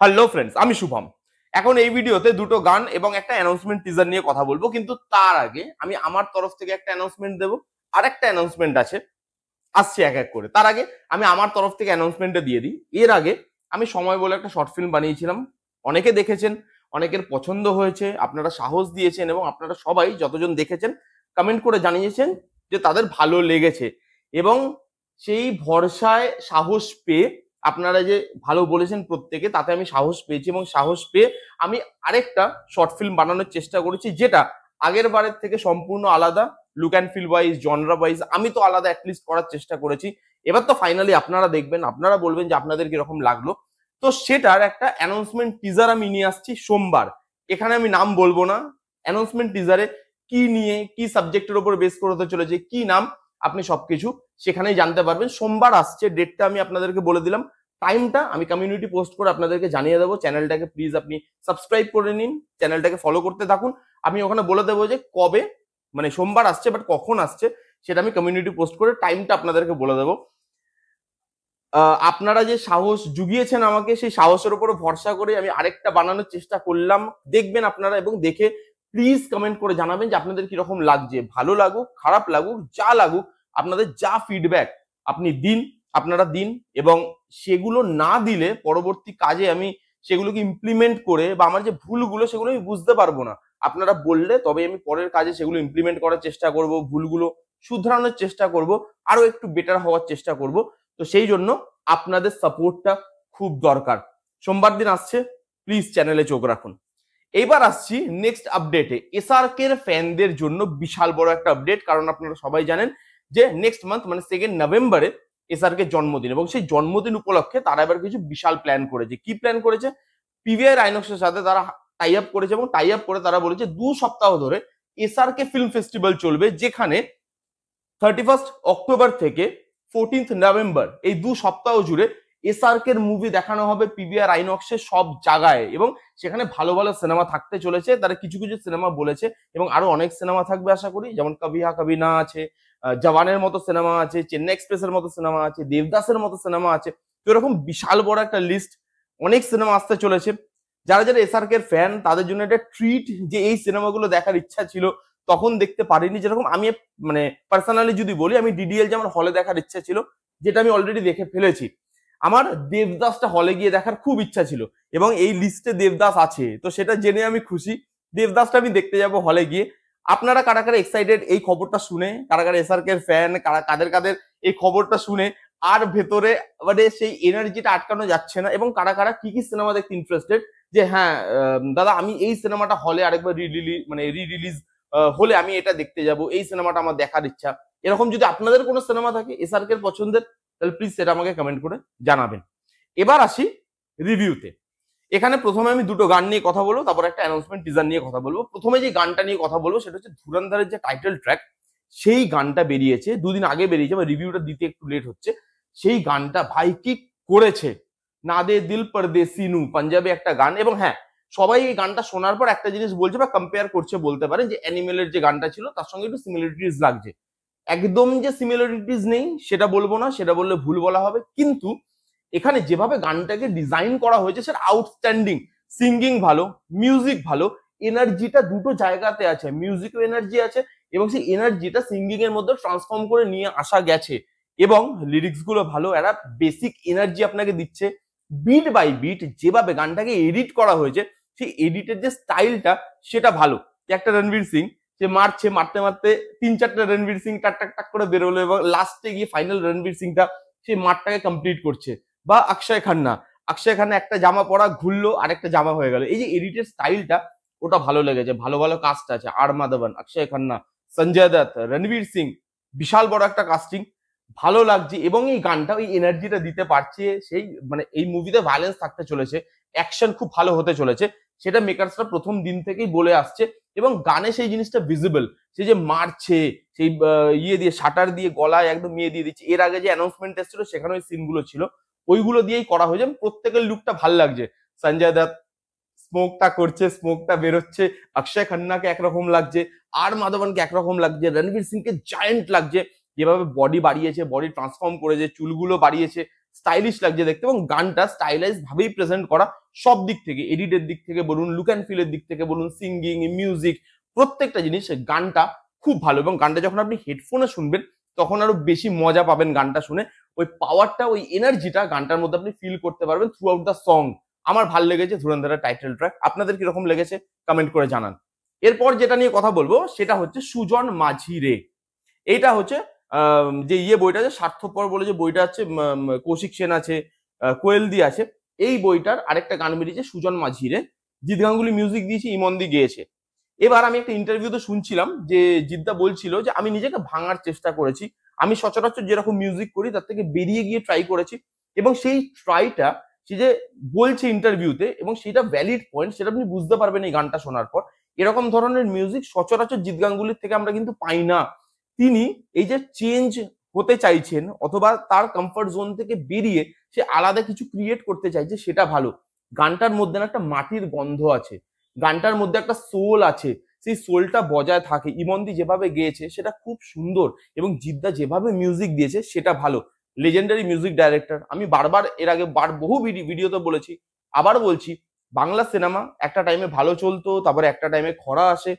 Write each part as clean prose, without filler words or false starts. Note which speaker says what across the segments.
Speaker 1: Hello friends, আমি শুভম। এখন এই ভিডিওতে দুটো গান এবং একটা অ্যানাউন্সমেন্ট টিজার নিয়ে কথা বলবো, কিন্তু তার আগে আমি আমার তরফ থেকে একটা অ্যানাউন্সমেন্ট দেবো। আর একটা অ্যানাউন্সমেন্ট আসছে এক এক করে। তার আগে আমি আমার তরফ থেকে অ্যানাউন্সমেন্টটা দিয়ে দিই। এর আগে আমি সময় বলে একটা শর্ট ফিল্ম বানিয়েছিলাম, অনেকে দেখেছেন, অনেকের পছন্দ হয়েছে, আপনারা সাহস দিয়েছেন এবং আপনারা সবাই যতজন দেখেছেন কমেন্ট করে জানিয়েছেন যে তাদের ভালো লেগেছে। এবং সেই ভরসায় সাহস পেয়ে আপনারা যে ভালো বলেছেন প্রত্যেকে, তাতে আমি সাহস পেয়েছি এবং সাহস পেয়ে আমি আরেকটা শর্ট ফিল্ম বানানোর চেষ্টা করেছি, যেটা আগের বারের থেকে সম্পূর্ণ আলাদা। Look and feel wise, genre wise আমি তো আলাদা অ্যাটলিস্ট করার চেষ্টা করেছি। এবার তো ফাইনালি আপনারা দেখবেন, আপনারা বলবেন যে আপনাদের কিরকম লাগলো। তো সেটার একটা অ্যানাউন্সমেন্ট টিজার আমি নিয়ে আসছি সোমবার। এখানে আমি নাম বলবো না। অ্যানাউন্সমেন্ট টিজারে কি নিয়ে, কি সাবজেক্টের উপর বেস করে হতে চলেছে, কি নাম, আপনি সবকিছু সেখানেই জানতে পারবেন। সোমবার আসছে, ডেটটা আমি আপনাদেরকে বলে দিলাম, টাইমটা আমি কমিউনিটি পোস্ট করে আপনাদেরকে জানিয়ে দেবো। চ্যানেলটাকে প্লিজ আপনি সাবস্ক্রাইব করে নিন, চ্যানেলটাকে ফলো করতে থাকুন। আমি ওখানে বলে দেবো যে কবে, মানে সোমবার আসছে, বাট কখন আসছে সেটা আমি কমিউনিটি পোস্ট করে টাইমটা আপনাদেরকে বলে দেবো। আপনারা যে সাহস জুগিয়েছেন আমাকে, সেই সাহসের উপর ভরসা করে আমি আরেকটা বানানোর চেষ্টা করলাম। দেখবেন আপনারা এবং দেখে প্লিজ কমেন্ট করে জানাবেন যে আপনাদের কিরকম লাগছে। ভালো লাগুক, খারাপ লাগুক, যা লাগুক, আপনাদের যা ফিডব্যাক আপনি দিন, আপনারা দিন। এবং সেগুলো না দিলে পরবর্তী কাজে আমি সেগুলোকে ইমপ্লিমেন্ট করে, বা আমার যে ভুলগুলো সেগুলো আমি বুঝতে পারবো না। আপনারা বললে তবে আমি পরের কাজে সেগুলো ইমপ্লিমেন্ট করার চেষ্টা করব, ভুলগুলো শুধরানোর চেষ্টা করব, আরো একটু বেটার হওয়ার চেষ্টা করব। তো সেই জন্য আপনাদের সাপোর্টটা খুব দরকার। সোমবার দিন আসছে, প্লিজ চ্যানেলে চোখ রাখুন। এইবার আসছি নেক্সট আপডেটে। এসআরকে এর ফ্যানদের জন্য বিশাল বড় একটা আপডেট, কারণ আপনারা সবাই জানেন যে নেক্সট মান্থ মানে 2 নভেম্বরে এসআরকে জন্মদিন, এবং সেই জন্মদিন উপলক্ষে তারা এবার কিছু বিশাল প্ল্যান করেছে। কি প্ল্যান করেছে? পিভিআর আইনক্সের সাথে তারা টাই আপ করেছে, এবং টাই আপ করে তারা বলেছে 2 সপ্তাহ ধরে এসআরকে ফিল্ম ফেস্টিভ্যাল চলবে, যেখানে 31 অক্টোবর থেকে 14 নভেম্বর এই 2 সপ্তাহ জুড়ে এসআরকে এর মুভি দেখানো হবে পিভিআর আইনক্সে সব জায়গায়। এবং সেখানে ভালো ভালো সিনেমা থাকতে চলেছে, তারা কিছু কিছু সিনেমা বলেছে, এবং আরো অনেক সিনেমা থাকবে আশা করি। যেমন কভি হ্যাঁ কভি না আছে, জওয়ানের মতো সিনেমা আছে, চেন্নাই এক্সপ্রেসের মতো সিনেমা আছে, দেবদাসের মতো সিনেমা আছে। তো এরকম বিশাল বড় একটা লিস্ট, অনেক সিনেমা আসতে চলেছে। যারা যারা এসআরকে এর ফ্যান তাদের জন্য একটা ট্রিট, যে এই সিনেমাগুলো দেখার ইচ্ছা ছিল তখন দেখতে পারিনি। যেরকম আমি মানে পার্সোনালি যদি বলি, আমি ডিডিএল যে আমার হলে দেখার ইচ্ছা ছিল, যেটা আমি অলরেডি দেখে ফেলেছি। আমার দেবদাসটা হলে গিয়ে দেখার খুব ইচ্ছা ছিল, এবং এই লিস্টে দেবদাস আছে, তো সেটা জেনে আমি খুশি। দেবদাসটা আমি দেখতে যাব হলে গিয়ে। আপনারা কারা কারা এক্সাইটেড এই খবরটা শুনে? কারা কারা এসআরকে এর ফ্যান? কাদের কাদের এই খবরটা শুনে আর ভেতরে মানে সেই এনার্জিটা আটকানো যাচ্ছে না? এবং কারা কারা কি কি সিনেমা দেখতে ইন্টারেস্টেড, যে হ্যাঁ দাদা আমি এই সিনেমাটা হলে আরেকবার রি রিলিজ হলে আমি এটা দেখতে যাব, এই সিনেমাটা আমার দেখার ইচ্ছা। এরকম যদি আপনাদের কোনো সিনেমা থাকে এসআরকে এর পছন্দের, তাহলে প্লিজ সেটা আমাকে কমেন্ট করে জানাবেন। এবার আসি রিভিউতে। এখানে প্রথমে আমি দুটো গান নিয়ে কথা বলবো, তারপর একটা অ্যানাউন্সমেন্ট টিজার নিয়ে কথা বলবো। প্রথমে যে গানটা নিয়ে কথা বলবো সেটা হচ্ছে ধুরন্ধরের যে টাইটেল ট্র্যাক, সেই গানটা বেরিয়েছে, 2 দিন আগে বেরিয়েছে, বা রিভিউটা দিতে একটু লেট হচ্ছে। সেই গানটা ভাই কি করেছে! না দে দিল পরদেসি নু, পাঞ্জাবি একটা গান। এবং হ্যাঁ, সবাই এই গানটা শোনার পর একটা জিনিস বলছে বা কম্পেয়ার করছে, বলতে পারেন যে অ্যানিমেলের যে গানটা ছিল তার সঙ্গে একটু সিমিলারিটিস লাগছে। একদম যে সিমিলারিটিস নেই সেটা বলবো না, সেটা বললে ভুল বলা হবে, কিন্তু এখানে যেভাবে গানটাকে ডিজাইন করা হয়েছে সেটা আউটস্ট্যান্ডিং। সিঙ্গিং ভালো, মিউজিক ভালো, এনার্জিটা দুটো জায়গাতে আছে, মিউজিকও এনার্জি আছে, এবং সেই এনার্জিটা সিঙ্গিং এর মধ্যে ট্রান্সফর্ম করে নিয়ে আসা গেছে। এবং লিরিক্স গুলো ভালো, একটা বেসিক এনার্জি আপনাকে দিচ্ছে। বিট বাই বিট যেভাবে গানটাকে এডিট করা হয়েছে, সেই এডিটের যে স্টাইলটা সেটা ভালো। একটা রণবীর সিং, সে মারছে, মারতে মারতে 3-4টা রণবীর সিং টাক টাক টাক করে বেরোলো, এবং লাস্টে গিয়ে ফাইনাল রণবীর সিংটা সেই মাঠটাকে কমপ্লিট করছে। বা অক্ষয় খান্না একটা জামা পরা ঘুরলো, আরেকটা জামা হয়ে গেল। এই যে এডিটের স্টাইলটা, ওটা ভালো লেগেছে। ভালো ভালো কাস্ট আছে, আর মাধবন, অক্ষয় খান্না, সঞ্জয় দত্ত, রণবীর সিং, বিশাল বড় একটা কাস্টিং, ভালো লাগছে। এবং এই গানটা ওই এনার্জিটা দিতে পারছে। সেই মানে এই মুভিতে ভায়োলেন্স থাকতে চলেছে, অ্যাকশন খুব ভালো হতে চলেছে, সেটা মেকার্সরা প্রথম দিন থেকেই বলে আসছে। এবং গানে সেই জিনিসটা ভিজিবল, সে যে মারছে, সেই ইয়ে দিয়ে শাটার দিয়ে গলায় একদম ইয়ে দিয়ে দিচ্ছে। এর আগে যে অ্যানাউন্সমেন্ট এসেছিল সেখানে ওই সিনগুলো ছিল, ওইগুলো দিয়েই করা হয়েছে। প্রত্যেকের লুকটা ভাল লাগছে। সঞ্জয় দত্ত স্মোকটা করছে, স্মোকটা বেরোচ্ছে, অক্ষয় খান্নাকে একরকম লাগছে, আর মাধবনকে একরকম লাগছে, রণবীর সিংকে জায়েন্ট লাগছে। যেভাবে বডি বাড়িয়েছে, বডি ট্রান্সফর্ম করেছে, চুলগুলো বাড়িয়েছে, স্টাইলিশ লাগছে দেখতে, এবং গানটা স্টাইলাইজ ভাবেই প্রেজেন্ট করা, সব দিক থেকে, এডিটের দিক থেকে বলুন, লুক অ্যান্ড ফিলের দিক থেকে বলুন, সিঙ্গিং, মিউজিক, প্রত্যেকটা জিনিস গানটা খুব ভালো। এবং গানটা যখন আপনি হেডফোনে শুনবেন তখন আরো বেশি মজা পাবেন গানটা শুনে। ওই পাওয়ারটা, ওই এনার্জিটা গানটার মধ্যে আপনি ফিল করতে পারবেন থ্রু আউট দ্য সং। আমার ভালো লেগেছে ধুরন্ধরের টাইটেল ট্র্যাক। আপনাদের কিরকম লেগেছে কমেন্ট করে জানান। এরপর যেটা নিয়ে কথা বলবো সেটা হচ্ছে সুজন মাঝি রে। এইটা হচ্ছে যে বইটা যে স্বার্থপর বলে যে বইটা আছে, কৌশিক সেন আছে, কোয়েলদি আছে, এই বইটার আরেকটা গান বেরিয়েছে সুজন মাঝি রে, জিৎ গাঙ্গুলি মিউজিক দিয়েছে, ইমনদি গেয়েছে। এবার আমি একটা ইন্টারভিউতে শুনছিলাম যে জিদ্দা বলছিল যে আমি নিজেকে ভাঙার চেষ্টা করেছি, আমি সচরাচর যেরকম মিউজিক করি তার থেকে বেরিয়ে গিয়ে ট্রাই করেছি, এবং সেই ট্রাইটা সে যে বলছে ইন্টারভিউতে, এবং সেটা ভ্যালিড পয়েন্ট, সেটা আপনি বুঝতে পারবেন এই গানটা শোনার পর। এরকম ধরনের মিউজিক সচরাচর জিৎ গাঙ্গুলির থেকে আমরা কিন্তু পাই না। তিনি এই যে চেঞ্জ হতে চাইছেন অথবা তার কমফর্ট জোন থেকে বেরিয়ে সে আলাদা কিছু ক্রিয়েট করতে চাইছে, সেটা ভালো। গানটার মধ্যে না একটা মাটির গন্ধ আছে, গানটার মধ্যে একটা সোল আছে, সেই সোলটা বজায় থাকে। ইমনদি যেভাবে গেয়েছে সেটা খুব সুন্দর, এবং জিদ্দা যেভাবে মিউজিক দিয়েছে সেটা ভালো। Legendary music director. আমি বারবার এর আগে বহু ভিডিওতে বলেছি, আবার বলছি, বাংলা সিনেমা একটা টাইমে ভালো চলতো, তারপরে একটা টাইমে খরা আসে,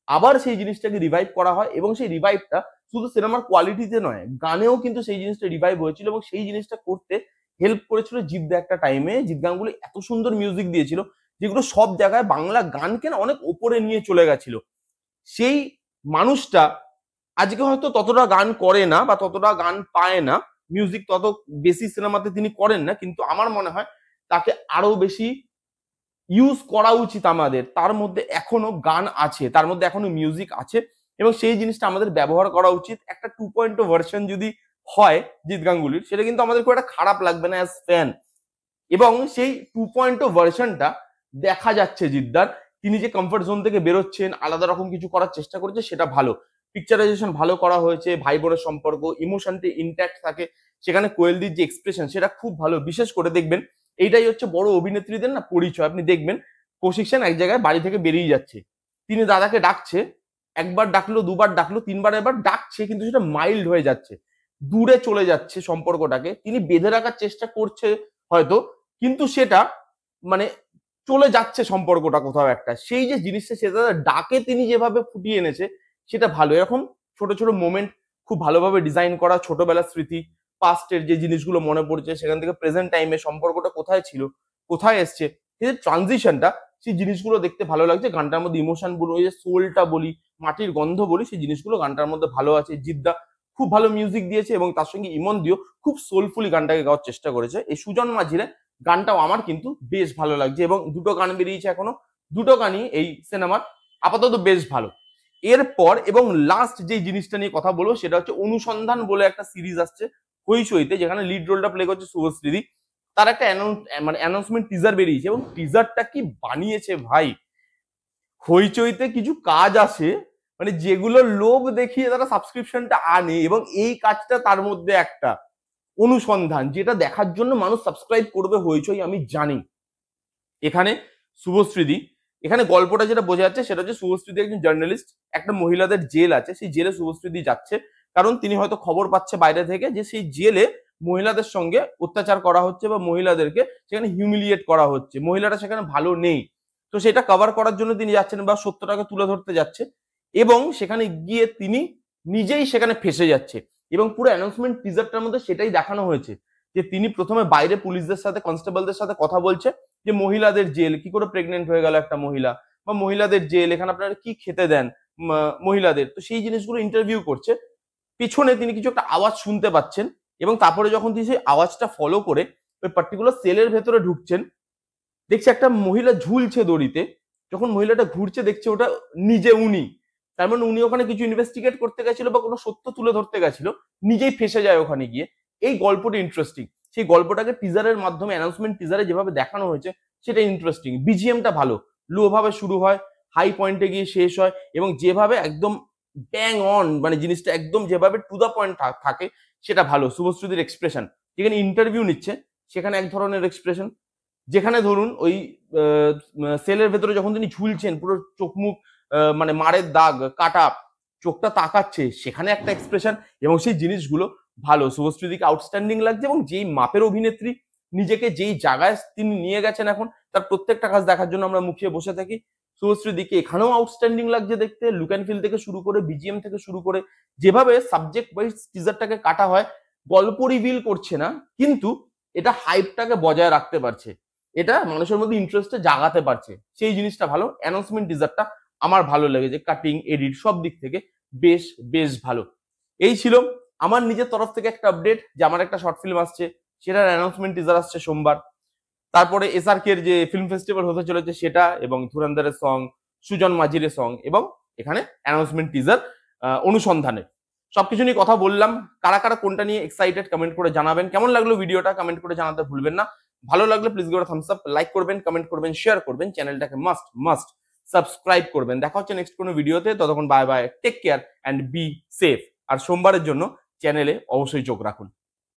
Speaker 1: আবার সেই জিনিসটাকে রিভাইভ করা হয়, এবং সেই রিভাইভটা শুধু সিনেমার কোয়ালিটিতে নয়, গানেও কিন্তু সেই জিনিসটা রিভাইভ হয়েছিল, এবং সেই জিনিসটা করতে হেল্প করেছিল জিদ্দা। একটা টাইমে জিৎ গাঙ্গুলি এত সুন্দর মিউজিক দিয়েছিল যেগুলো সব জায়গায় বাংলা গানকে না অনেক ওপরে নিয়ে চলে গেছিল। সেই মানুষটা আজকে হয়তো ততটা গান করে না বা ততটা গান পায় না, মিউজিক তত বেশি সিনেমাতে তিনি করেন না, কিন্তু আমার মনে হয় তাকে আরো বেশি ইউজ করা উচিত আমাদের। তার মধ্যে এখনো গান আছে, তার মধ্যে এখনো মিউজিক আছে, এবং সেই জিনিসটা আমাদের ব্যবহার করা উচিত। একটা 2.0 ভার্সন যদি হয় জিৎ গাঙ্গুলির, সেটা কিন্তু আমাদের খুব একটা খারাপ লাগবে না অ্যাজ ফ্যান। এবং সেই 2.0 ভার্সনটা দেখা যাচ্ছে জিদ্দার। তিনি যে কমফর্ট জোন থেকে বেরোচ্ছেন, আলাদা রকম কিছু করার চেষ্টা করছে, সেটা ভালো। পিকচারাইজেশন ভালো করা হয়েছে, ভাই বোনের সম্পর্ক, ইমোশনটি ইনট্যাক্ট থাকে, সেখানে কোয়েলদির যে এক্সপ্রেশন সেটা খুব ভালো। বিশেষ করে দেখবেন এইটাই হচ্ছে বড় অভিনেত্রীদের না পরিচয়। আপনি দেখবেন কৌশিক সেন এক জায়গায় বাড়ি থেকে বেরিয়ে যাচ্ছে, তিনি দাদাকে ডাকছে, একবার ডাকলো, দুবার ডাকলো, তিনবার এবার ডাকছে, কিন্তু সেটা মাইল্ড হয়ে যাচ্ছে, দূরে চলে যাচ্ছে সম্পর্কটাকে। তিনি বেঁধে রাখার চেষ্টা করছে হয়তো, কিন্তু সেটা মানে চলে যাচ্ছে সম্পর্কটা কোথাও একটা। সেই যে জিনিসটা সেটা ডাকে তিনি যেভাবে ফুটিয়ে এনেছে সেটা ভালো। এরকম ছোট ছোট মোমেন্ট খুব ভালোভাবে ডিজাইন করা, ছোটবেলার স্মৃতি, পাস্টের যে জিনিসগুলো মনে পড়ছে, সেখান থেকে প্রেজেন্ট টাইমে সম্পর্কটা কোথায় ছিল, কোথায় এসছে, এই যে ট্রানজিশনটা, সেই জিনিসগুলো দেখতে ভালো লাগছে। গানটার মধ্যে ইমোশন বলি, ওই যে সোলটা বলি, মাটির গন্ধ বলি, সেই জিনিসগুলো গানটার মধ্যে ভালো আছে। জিদ্দা খুব ভালো মিউজিক দিয়েছে, এবং তার সঙ্গে ইমন দিও খুব সোলফুলি গানটাকে গাওয়ার চেষ্টা করেছে। এই সুজন মাঝিরে গানটাও আমার কিন্তু বেশ ভালো লাগছে, এবং দুটো গান বেরিয়েছে এখনো, দুটো গানই এই সিনেমার আপাতত বেশ ভালো। এরপর এবং লাস্ট যে জিনিসটা নিয়ে কথা বলবো সেটা হচ্ছে অনুসন্ধান বলে একটা সিরিজ আসছে হইচইতে, যেখানে লিড রোলটা প্লে করছে শুভশ্রীদি। তার একটা অ্যানাউন্সমেন্ট টিজার বেরিয়েছে, এবং টিজারটা কি বানিয়েছে ভাই! হইচইতে কিছু কাজ আসে মানে যেগুলো লোভ দেখিয়ে তারা সাবস্ক্রিপশনটা আনে, এবং এই কাজটা তার মধ্যে একটা। অনুসন্ধান, যেটা দেখার জন্য মানুষ সাবস্ক্রাইব করবে হইচই, আমি জানি। এখানে শুভশ্রীদি, এখানে গল্পটা যেটা বোঝা যাচ্ছে সেটা হচ্ছে শুভশ্রীদি একজন জার্নালিস্ট, একটা মহিলাদের জেল আছে, সেই জেলে শুভশ্রীদি যাচ্ছে, কারণ তিনি হয়তো খবর পাচ্ছে বাইরে থেকে যে সেই জেলে মহিলাদের সঙ্গে অত্যাচার করা হচ্ছে, বা মহিলাদেরকে সেখানে হিউমিলিয়েট করা হচ্ছে, মহিলারা সেখানে ভালো নেই। তো সেটা কভার করার জন্য তিনি যাচ্ছেন, বা সত্যটাকে তুলে ধরতে যাচ্ছে, এবং সেখানে গিয়ে তিনি নিজেই সেখানে ফেসে যাচ্ছে। এবং পুরো অ্যানাউন্সমেন্ট টিজারটার মধ্যে সেটাই দেখানো হয়েছে, যে তিনি প্রথমে বাইরে পুলিশদের সাথে, কনস্টেবলদের সাথে কথা বলছে যে মহিলাদের জেল, কি করে প্রেগনেন্ট হয়ে গেল একটা মহিলা, বা মহিলাদের জেল, এখানে আপনারা কি খেতে দেন মহিলাদের, তো সেই জিনিসগুলো ইন্টারভিউ করছে। পিছনে তিনি কিছু একটা আওয়াজ শুনতে পাচ্ছেন, এবং তারপরে যখন তিনি সেই আওয়াজটা ফলো করে ওই পার্টিকুলার সেলের ভেতরে ঢুকছেন, দেখছে একটা মহিলা ঝুলছে দড়িতে। যখন মহিলাটা ঘুরছে দেখছে ওটা নিজে উনি, তার মানে উনি ওখানে কিছু ইনভেস্টিগেট করতে গেছিল বা কোনো সত্য তুলে ধরতে গেছিল, নিজেই ফেসে যায় ওখানে গিয়ে। এই গল্পটা ইন্টারেস্টিং, সেই গল্পটাকে টিজারের মাধ্যমে, অ্যানাউন্সমেন্ট টিজারে যেভাবে দেখানো হয়েছে সেটা ইন্টারেস্টিং। বিজিএমটা ভালো, লো ভাবে শুরু হয়, হাই পয়েন্টে গিয়ে শেষ হয়, এবং যেভাবে একদম ব্যাং অন, মানে জিনিসটা একদম যেভাবে টু দা পয়েন্ট থাকে সেটা ভালো। শুভশ্রীদির এক্সপ্রেশন, যেখানে ইন্টারভিউ নিচ্ছে সেখানে এক ধরনের এক্সপ্রেশন, যেখানে ধরুন ওই সেলের ভেতরে যখন তিনি ঝুলছেন, পুরো চোখ মুখ মানে মারের দাগ, কাটা, চোখটা তাকাচ্ছে, সেখানে একটা এক্সপ্রেশন, এবং সেই জিনিসগুলো ভালো, শুভশ্রীদিকে আউটস্ট্যান্ডিং লাগছে এবং যেই মাপের অভিনেত্রী, নিজেকে যেই জায়গায় তিনি নিয়ে গেছেন এখন, তার প্রত্যেকটা কাজ দেখার জন্য আমরা মুখিয়ে বসে থাকি। শুভশ্রীদিকে এখানেও আউটস্ট্যান্ডিং লাগছে দেখতে, লুক অ্যান্ড ফিল থেকে শুরু করে বিজিএম থেকে শুরু করে যেভাবে সাবজেক্ট ওয়াইজ টিজারটাকে কাটা হয়, গল্প রিভিল করছে না কিন্তু এটা হাইপটাকে বজায় রাখতে পারছে, এটা মানুষের মধ্যে ইন্টারেস্টে জাগাতে পারছে, সেই জিনিসটা ভালো। অ্যানাউন্সমেন্ট টিজারটা আমার ভালো লেগেছে, কাটিং এডিট সব দিক থেকে বেশ বেশ ভালো। এই ছিল আমার নিজের তরফ থেকে একটা আপডেট যে আমার একটা শর্ট ফিল্ম আসছে, সেটার অ্যানাউন্সমেন্ট টিজার আসছে সোমবার। তারপরে এসআরকে যে ফিল্ম ফেস্টিভ্যাল হতে চলেছে সেটা, এবং ধুরন্ধরের সং, সুজন মাঝির সং, এবং এখানে অ্যানাউন্সমেন্ট টিজার অনুসন্ধানে সবকিছু নিয়ে কথা বললাম। কারা কারা কোনটা নিয়ে এক্সাইটেড কমেন্ট করে জানাবেন। কেমন লাগলো ভিডিওটা কমেন্ট করে জানাতে ভুলবেন না। ভালো লাগলে please give Thums up, like করবেন, কমেন্ট করবেন, শেয়ার করবেন, চ্যানেলটাকে মাস্ট মাস্ট সাবস্ক্রাইব করবেন। দেখা হচ্ছে নেক্সট কোনো ভিডিওতে, ততক্ষণ bye bye, take care and be safe. আর সোমবারের জন্য চ্যানেলে অবশ্যই চোখ রাখুন।